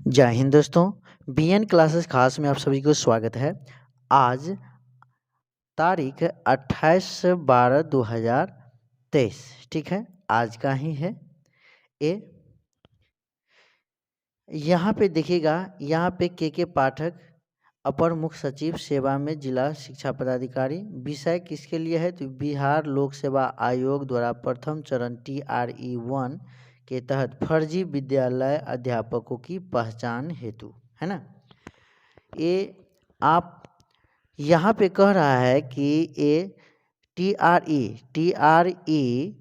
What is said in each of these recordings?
जय हिंद दोस्तों, BN classes खास में आप सभी को स्वागत है। आज तारीख 28/12/2023 ठीक है, आज का ही है ये। यहाँ पे देखिएगा, यहाँ पे के पाठक अपर मुख्य सचिव सेवा में जिला शिक्षा पदाधिकारी। विषय किसके लिए है तो बिहार लोक सेवा आयोग द्वारा प्रथम चरण TRE 1 के तहत फर्जी विद्यालय अध्यापकों की पहचान हेतु, है ना। ये आप यहाँ पे कह रहा है कि ये TRE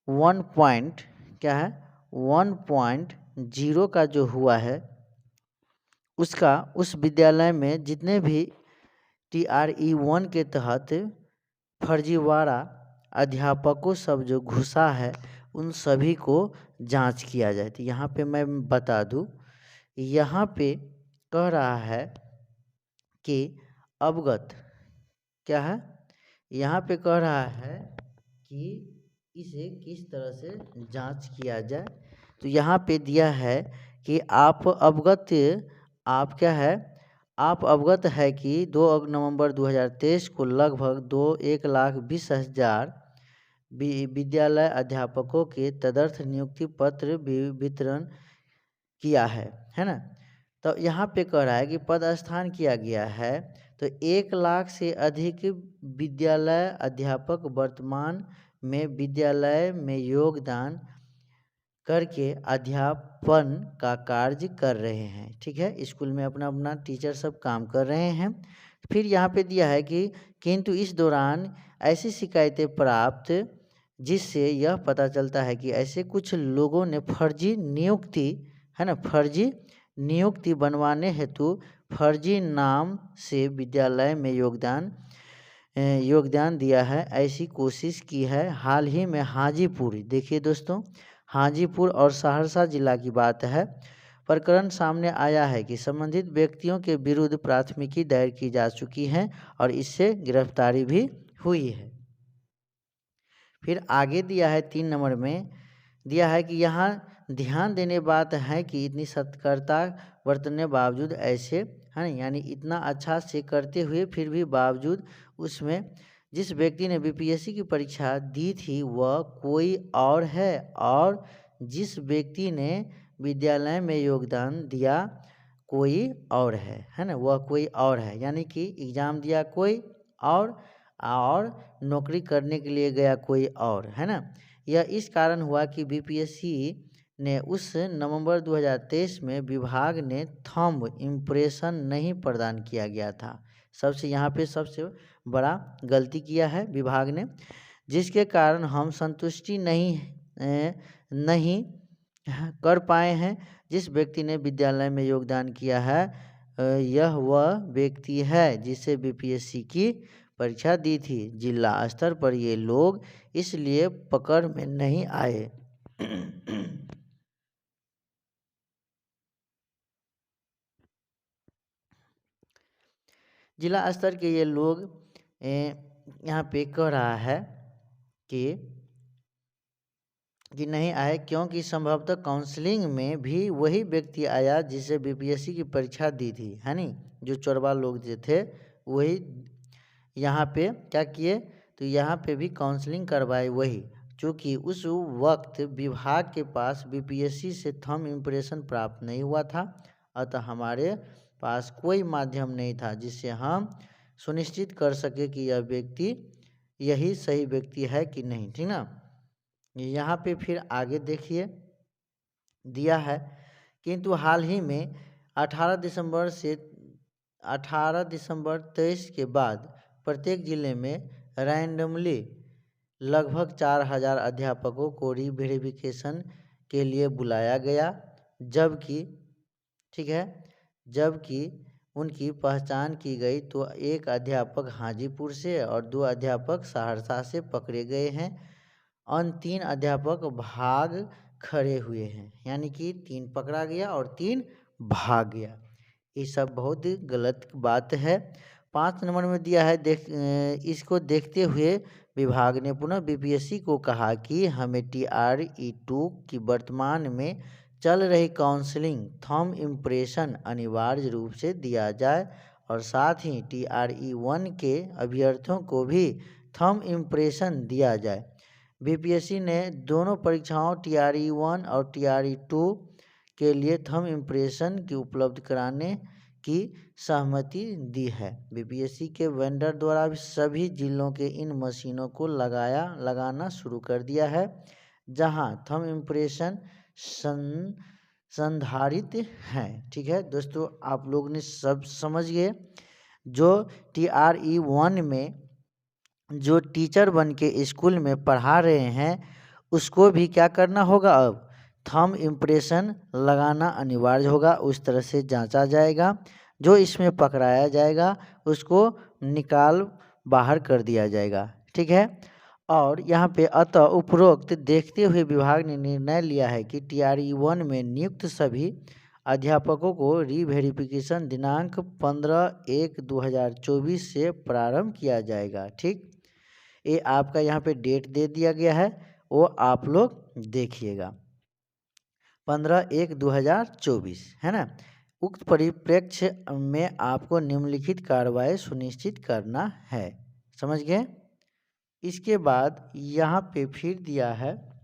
1 पॉइंट क्या है 1.0 का जो हुआ है उसका उस विद्यालय में जितने भी TRE 1 के तहत फर्जीवाड़ा अध्यापकों सब जो घुसा है उन सभी को जांच किया जाए। तो यहाँ पे मैं बता दूँ, यहाँ पे कह रहा है कि अवगत क्या है, यहाँ पे कह रहा है कि इसे किस तरह से जांच किया जाए। तो यहाँ पे दिया है कि आप अवगत है कि 2 नवंबर 2023 को लगभग 1,20,000 विद्यालय अध्यापकों के तदर्थ नियुक्ति पत्र वितरण किया है ना। तो यहाँ पे कह रहा है कि पदस्थान किया गया है। तो 1 लाख से अधिक विद्यालय अध्यापक वर्तमान में विद्यालय में योगदान करके अध्यापन का कार्य कर रहे हैं। ठीक है, स्कूल में अपना अपना टीचर सब काम कर रहे हैं। फिर यहाँ पे दिया है कि किंतु इस दौरान ऐसी शिकायतें प्राप्त जिससे यह पता चलता है कि ऐसे कुछ लोगों ने फर्जी नियुक्ति बनवाने हेतु फर्जी नाम से विद्यालय में योगदान दिया है, ऐसी कोशिश की है। हाल ही में हाजीपुर, देखिए दोस्तों, हाजीपुर और सहरसा जिला की बात है, प्रकरण सामने आया है कि संबंधित व्यक्तियों के विरुद्ध प्राथमिकी दायर की जा चुकी है और इससे गिरफ्तारी भी हुई है। फिर आगे दिया है 3 नंबर में दिया है कि यहाँ ध्यान देने बात है कि इतनी सतर्कता बरतने बावजूद ऐसे है, यानी इतना अच्छा से करते हुए फिर भी बावजूद उसमें जिस व्यक्ति ने बीपीएससी की परीक्षा दी थी वह कोई और है और जिस व्यक्ति ने विद्यालय में योगदान दिया कोई और है ना, वह कोई और है। यानी कि एग्ज़ाम दिया कोई और नौकरी करने के लिए गया कोई और, है ना। यह इस कारण हुआ कि बीपीएससी ने उस नवंबर 2023 में विभाग ने थंब इम्प्रेशन नहीं प्रदान किया गया था। यहाँ पे सबसे बड़ा गलती किया है विभाग ने, जिसके कारण हम संतुष्टि नहीं कर पाए हैं। जिस व्यक्ति ने विद्यालय में योगदान किया है यह वह व्यक्ति है जिसे बीपीएससी की परीक्षा दी थी। जिला स्तर पर ये लोग इसलिए पकड़ में नहीं आए। जिला स्तर के ये लोग यहाँ पे कह रहा है कि नहीं आए क्योंकि संभवतः काउंसलिंग में भी वही व्यक्ति आया जिसे बीपीएससी की परीक्षा दी थी, है नी। जो चोरबा लोग जो थे वही यहाँ पे क्या किए, तो यहाँ पे भी काउंसलिंग करवाए वही, क्योंकि उस वक्त विभाग के पास बीपीएससी से थंब इम्प्रेशन प्राप्त नहीं हुआ था, अतः हमारे पास कोई माध्यम नहीं था जिससे हम सुनिश्चित कर सके कि यह व्यक्ति यही सही व्यक्ति है कि नहीं, ठीक ना। यहाँ पे फिर आगे देखिए दिया है, किंतु हाल ही में 18 दिसंबर 23 के बाद प्रत्येक जिले में रैंडमली लगभग 4,000 अध्यापकों को रीवेरिफिकेशन के लिए बुलाया गया, जबकि उनकी पहचान की गई तो एक अध्यापक हाजीपुर से और 2 अध्यापक सहरसा से पकड़े गए हैं। अन्य 3 अध्यापक भाग खड़े हुए हैं, यानी कि 3 पकड़ा गया और 3 भाग गया। ये सब बहुत गलत बात है। 5 नंबर में दिया है इसको देखते हुए विभाग ने पुनः बीपीएससी को कहा कि हमें TRE 2 की वर्तमान में चल रही काउंसलिंग थंब इम्प्रेशन अनिवार्य रूप से दिया जाए और साथ ही TRE-1 के अभ्यर्थियों को भी थंब इम्प्रेशन दिया जाए। बीपीएससी ने दोनों परीक्षाओं TRE-1 और TRE-2 के लिए थंब इम्प्रेशन की उपलब्ध कराने की सहमति दी है। बीपीएससी के वेंडर द्वारा भी सभी जिलों के इन मशीनों को लगाना शुरू कर दिया है, जहां थंब इम्प्रेशन संधारित हैं। ठीक है दोस्तों, आप लोग ने सब समझ गए। जो TRE-1 में जो टीचर बन के स्कूल में पढ़ा रहे हैं उसको भी क्या करना होगा, अब थंब इम्प्रेशन लगाना अनिवार्य होगा। उस तरह से जांचा जाएगा, जो इसमें पकड़ाया जाएगा उसको निकाल बाहर कर दिया जाएगा। ठीक है, और यहाँ पे अतः उपरोक्त देखते हुए विभाग ने निर्णय लिया है कि TRE-1 में नियुक्त सभी अध्यापकों को रीवेरिफिकेशन दिनांक 15/1/2024 से प्रारंभ किया जाएगा। ठीक, ये आपका यहाँ पे डेट दे दिया गया है, वो आप लोग देखिएगा 15/1/2024, है ना। उक्त परिप्रेक्ष्य में आपको निम्नलिखित कार्रवाई सुनिश्चित करना है। समझ गए। इसके बाद यहाँ पे फिर दिया है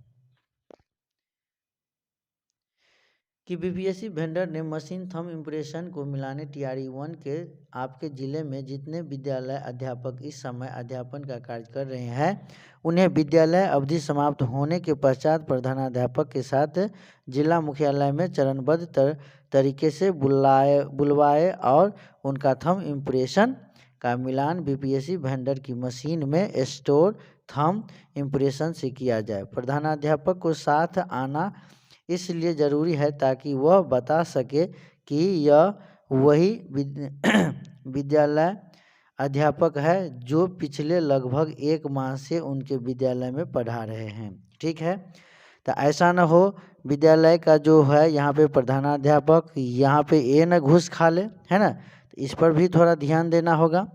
कि बीपीएससी वेंडर ने मशीन थंब इम्प्रेशन को मिलाने TRE-1 के आपके ज़िले में जितने विद्यालय अध्यापक इस समय अध्यापन का कार्य कर रहे हैं उन्हें विद्यालय अवधि समाप्त होने के पश्चात प्रधानाध्यापक के साथ जिला मुख्यालय में चरणबद्ध तरीके से बुलवाए और उनका थंब इम्प्रेशन का मिलान बीपीएससी वेंडर की मशीन में स्टोर थंब इम्प्रेशन से किया जाए। प्रधानाध्यापक को साथ आना इसलिए ज़रूरी है ताकि वह बता सके कि यह वही विद्यालय अध्यापक है जो पिछले लगभग 1 माह से उनके विद्यालय में पढ़ा रहे हैं। ठीक है, तो ऐसा न हो विद्यालय का जो है यहाँ पे प्रधानाध्यापक यहाँ पे ये न घूस खा ले, है ना। तो इस पर भी थोड़ा ध्यान देना होगा।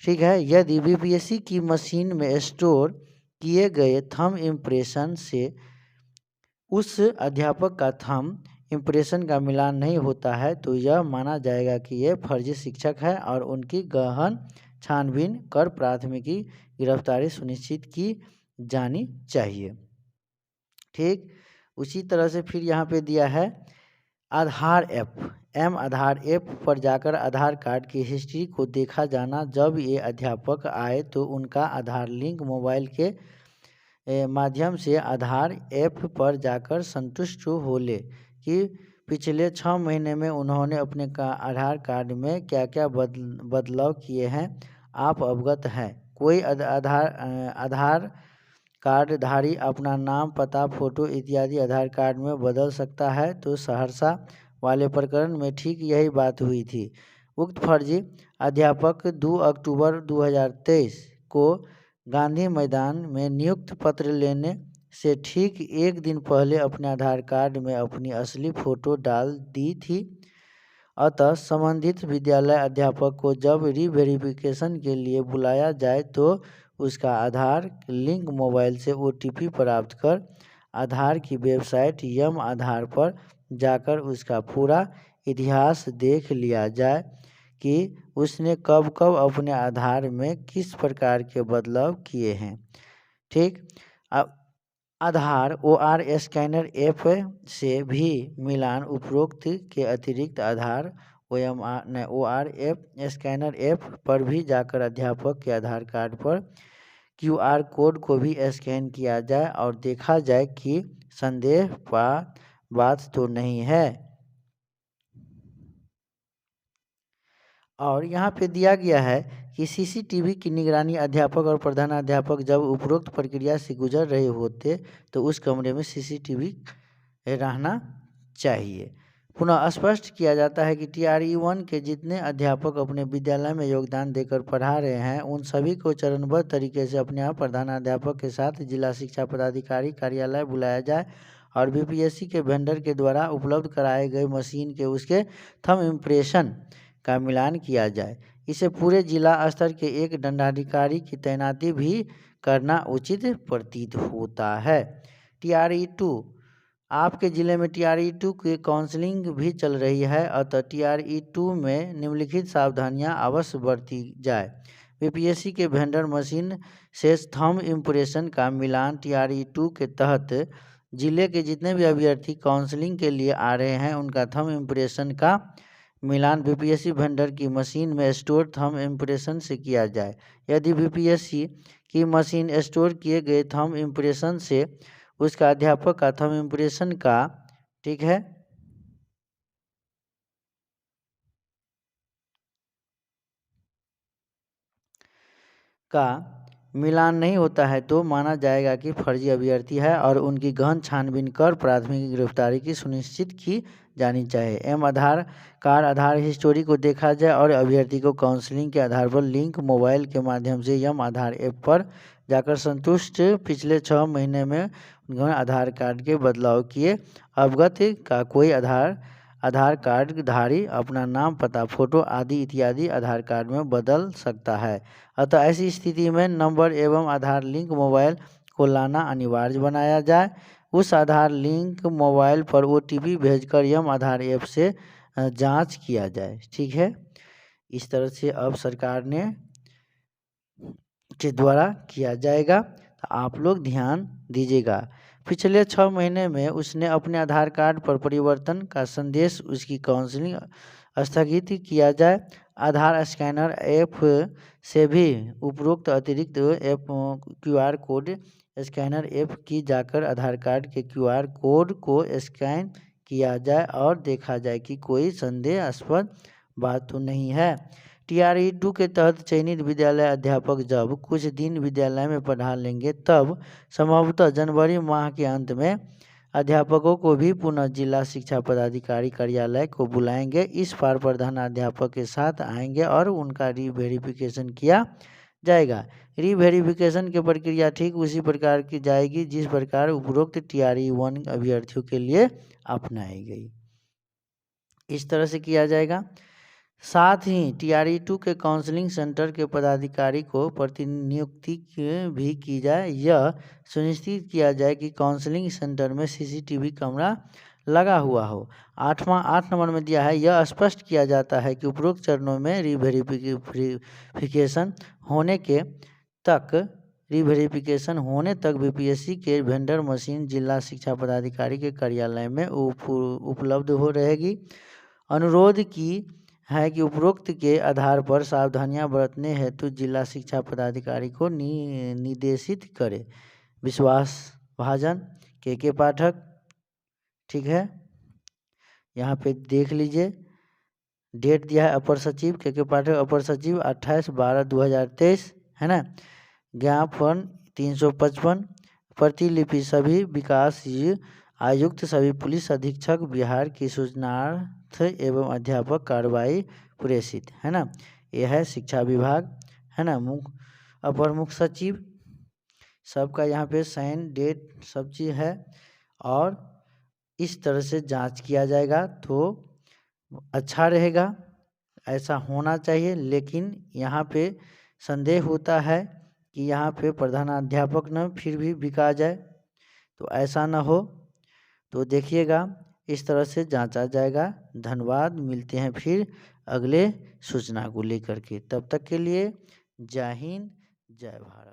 ठीक है, यदि बीपीएससी की मशीन में स्टोर किए गए थंब इम्प्रेशन से उस अध्यापक का थंब इम्प्रेशन का मिलान नहीं होता है तो यह माना जाएगा कि यह फर्जी शिक्षक है और उनकी गहन छानबीन कर प्राथमिकी गिरफ्तारी सुनिश्चित की जानी चाहिए। ठीक, उसी तरह से फिर यहाँ पे दिया है आधार ऐप पर जाकर आधार कार्ड की हिस्ट्री को देखा जाना। जब ये अध्यापक आए तो उनका आधार लिंक मोबाइल के माध्यम से आधार ऐप पर जाकर संतुष्ट हो ले कि पिछले 6 महीने में उन्होंने अपने आधार कार्ड में क्या क्या बदलाव किए हैं आप अवगत हैं। कोई आधार कार्डधारी अपना नाम, पता, फोटो इत्यादि आधार कार्ड में बदल सकता है। तो सहरसा वाले प्रकरण में ठीक यही बात हुई थी। उक्त फर्जी अध्यापक 2 अक्टूबर 2023 को गांधी मैदान में नियुक्त पत्र लेने से ठीक 1 दिन पहले अपने आधार कार्ड में अपनी असली फ़ोटो डाल दी थी। अतः संबंधित विद्यालय अध्यापक को जब रीवेरिफिकेशन के लिए बुलाया जाए तो उसका आधार लिंक मोबाइल से OTP प्राप्त कर आधार की वेबसाइट यम आधार पर जाकर उसका पूरा इतिहास देख लिया जाए कि उसने कब कब अपने आधार में किस प्रकार के बदलाव किए हैं। ठीक, अब आधार OR स्कैनर ऐप से भी मिलान उपरोक्त के अतिरिक्त आधार OR स्कैनर ऐप पर भी जाकर अध्यापक के आधार कार्ड पर QR कोड को भी स्कैन किया जाए और देखा जाए कि संदेह बात तो नहीं है। और यहाँ पे दिया गया है कि CCTV की निगरानी अध्यापक और प्रधानाध्यापक जब उपरोक्त प्रक्रिया से गुजर रहे होते तो उस कमरे में CCTV रहना चाहिए। पुनः स्पष्ट किया जाता है कि TRE-1 के जितने अध्यापक अपने विद्यालय में योगदान देकर पढ़ा रहे हैं उन सभी को चरणबद्ध तरीके से अपने आप प्रधानाध्यापक के साथ जिला शिक्षा पदाधिकारी कार्यालय बुलाया जाए और बीपीएससी के वेंडर के द्वारा उपलब्ध कराए गए मशीन के उसके थंब इम्प्रेशन का मिलान किया जाए। इसे पूरे जिला स्तर के एक दंडाधिकारी की तैनाती भी करना उचित प्रतीत होता है। TRE-2 आपके ज़िले में TRE-2 की काउंसलिंग भी चल रही है, अतः TRE-2 में निम्नलिखित सावधानियां अवश्य बरती जाए। BPSC के वेंडर मशीन से थंब इम्प्रेशन का मिलान TRE-2 के तहत जिले के जितने भी अभ्यर्थी काउंसलिंग के लिए आ रहे हैं उनका थंब इम्प्रेशन का मिलान BPSC वेंडर की मशीन में स्टोर थंब इम्प्रेशन से किया जाए। यदि BPSC की मशीन स्टोर किए गए थंब इम्प्रेशन से उसका अध्यापक का थंब इम्प्रेशन का, ठीक है, का मिलान नहीं होता है तो माना जाएगा कि फर्जी अभ्यर्थी है और उनकी गहन छानबीन कर प्राथमिक गिरफ्तारी की सुनिश्चित की जानी चाहिए। आधार कार्ड आधार हिस्टोरी को देखा जाए और अभ्यर्थी को काउंसलिंग के आधार पर लिंक मोबाइल के माध्यम से आधार ऐप पर जाकर संतुष्ट पिछले 6 महीने में उन्होंने आधार कार्ड के बदलाव किए अवगत का कोई आधार कार्ड धारी अपना नाम पता फोटो आदि इत्यादि आधार कार्ड में बदल सकता है। अतः ऐसी स्थिति में नंबर एवं आधार लिंक मोबाइल को लाना अनिवार्य बनाया जाए। उस आधार लिंक मोबाइल पर OTP भेजकर आधार ऐप से जांच किया जाए। ठीक है, इस तरह से अब सरकार ने के द्वारा किया जाएगा, तो आप लोग ध्यान दीजिएगा। पिछले 6 महीने में उसने अपने आधार कार्ड पर परिवर्तन का संदेश उसकी काउंसलिंग स्थगित किया जाए। आधार स्कैनर ऐप से भी उपरोक्त अतिरिक्त app QR code scanner app की जाकर आधार कार्ड के QR कोड को स्कैन किया जाए और देखा जाए कि कोई संदेहास्पद बात तो नहीं है। TRE-2 के तहत चयनित विद्यालय अध्यापक जब कुछ दिन विद्यालय में पढ़ा लेंगे तब संभवतः जनवरी माह के अंत में अध्यापकों को भी पुनः जिला शिक्षा पदाधिकारी कार्यालय को बुलाएंगे। इस बार प्रधानाध्यापक के साथ आएंगे और उनका रीवेरिफिकेशन किया जाएगा। रीवेरिफिकेशन की प्रक्रिया ठीक उसी प्रकार की जाएगी जिस प्रकार उपरोक्त TRE-1 अभ्यर्थियों के लिए अपनाई गई। इस तरह से किया जाएगा। साथ ही TRE-2 के काउंसलिंग सेंटर के पदाधिकारी को प्रतिनियुक्ति भी की जाए। यह सुनिश्चित किया जाए कि काउंसलिंग सेंटर में CCTV कैमरा लगा हुआ हो। 8 नंबर में दिया है, यह स्पष्ट किया जाता है कि उपरोक्त चरणों में रीवेरिफिकेशन होने तक BPSC के वेंडर मशीन जिला शिक्षा पदाधिकारी के कार्यालय में उपलब्ध हो रहेगी। अनुरोध की है कि उपरोक्त के आधार पर सावधानियां बरतने हेतु जिला शिक्षा पदाधिकारी को निर्देशित करे। विश्वास भाजन, के पाठक, ठीक है, यहाँ पे देख लीजिए डेट दिया है अपर सचिव के पाठक अपर सचिव 28/12/2023 है ना। ज्ञापन 355 प्रतिलिपि सभी विकास आयुक्त सभी पुलिस अधीक्षक बिहार की सूचनार्थ एवं अध्यापक कार्रवाई प्रेषित है ना। यह है शिक्षा विभाग है ना, अपर मुख्य सचिव सबका यहाँ पे साइन डेट सब चीज़ है और इस तरह से जांच किया जाएगा तो अच्छा रहेगा, ऐसा होना चाहिए। लेकिन यहाँ पे संदेह होता है कि यहाँ पे प्रधानाध्यापक न फिर भी बिका जाए, तो ऐसा न हो, तो देखिएगा इस तरह से जांचा जाएगा। धन्यवाद, मिलते हैं फिर अगले सूचना को लेकर के, तब तक के लिए जय हिंद जय भारत।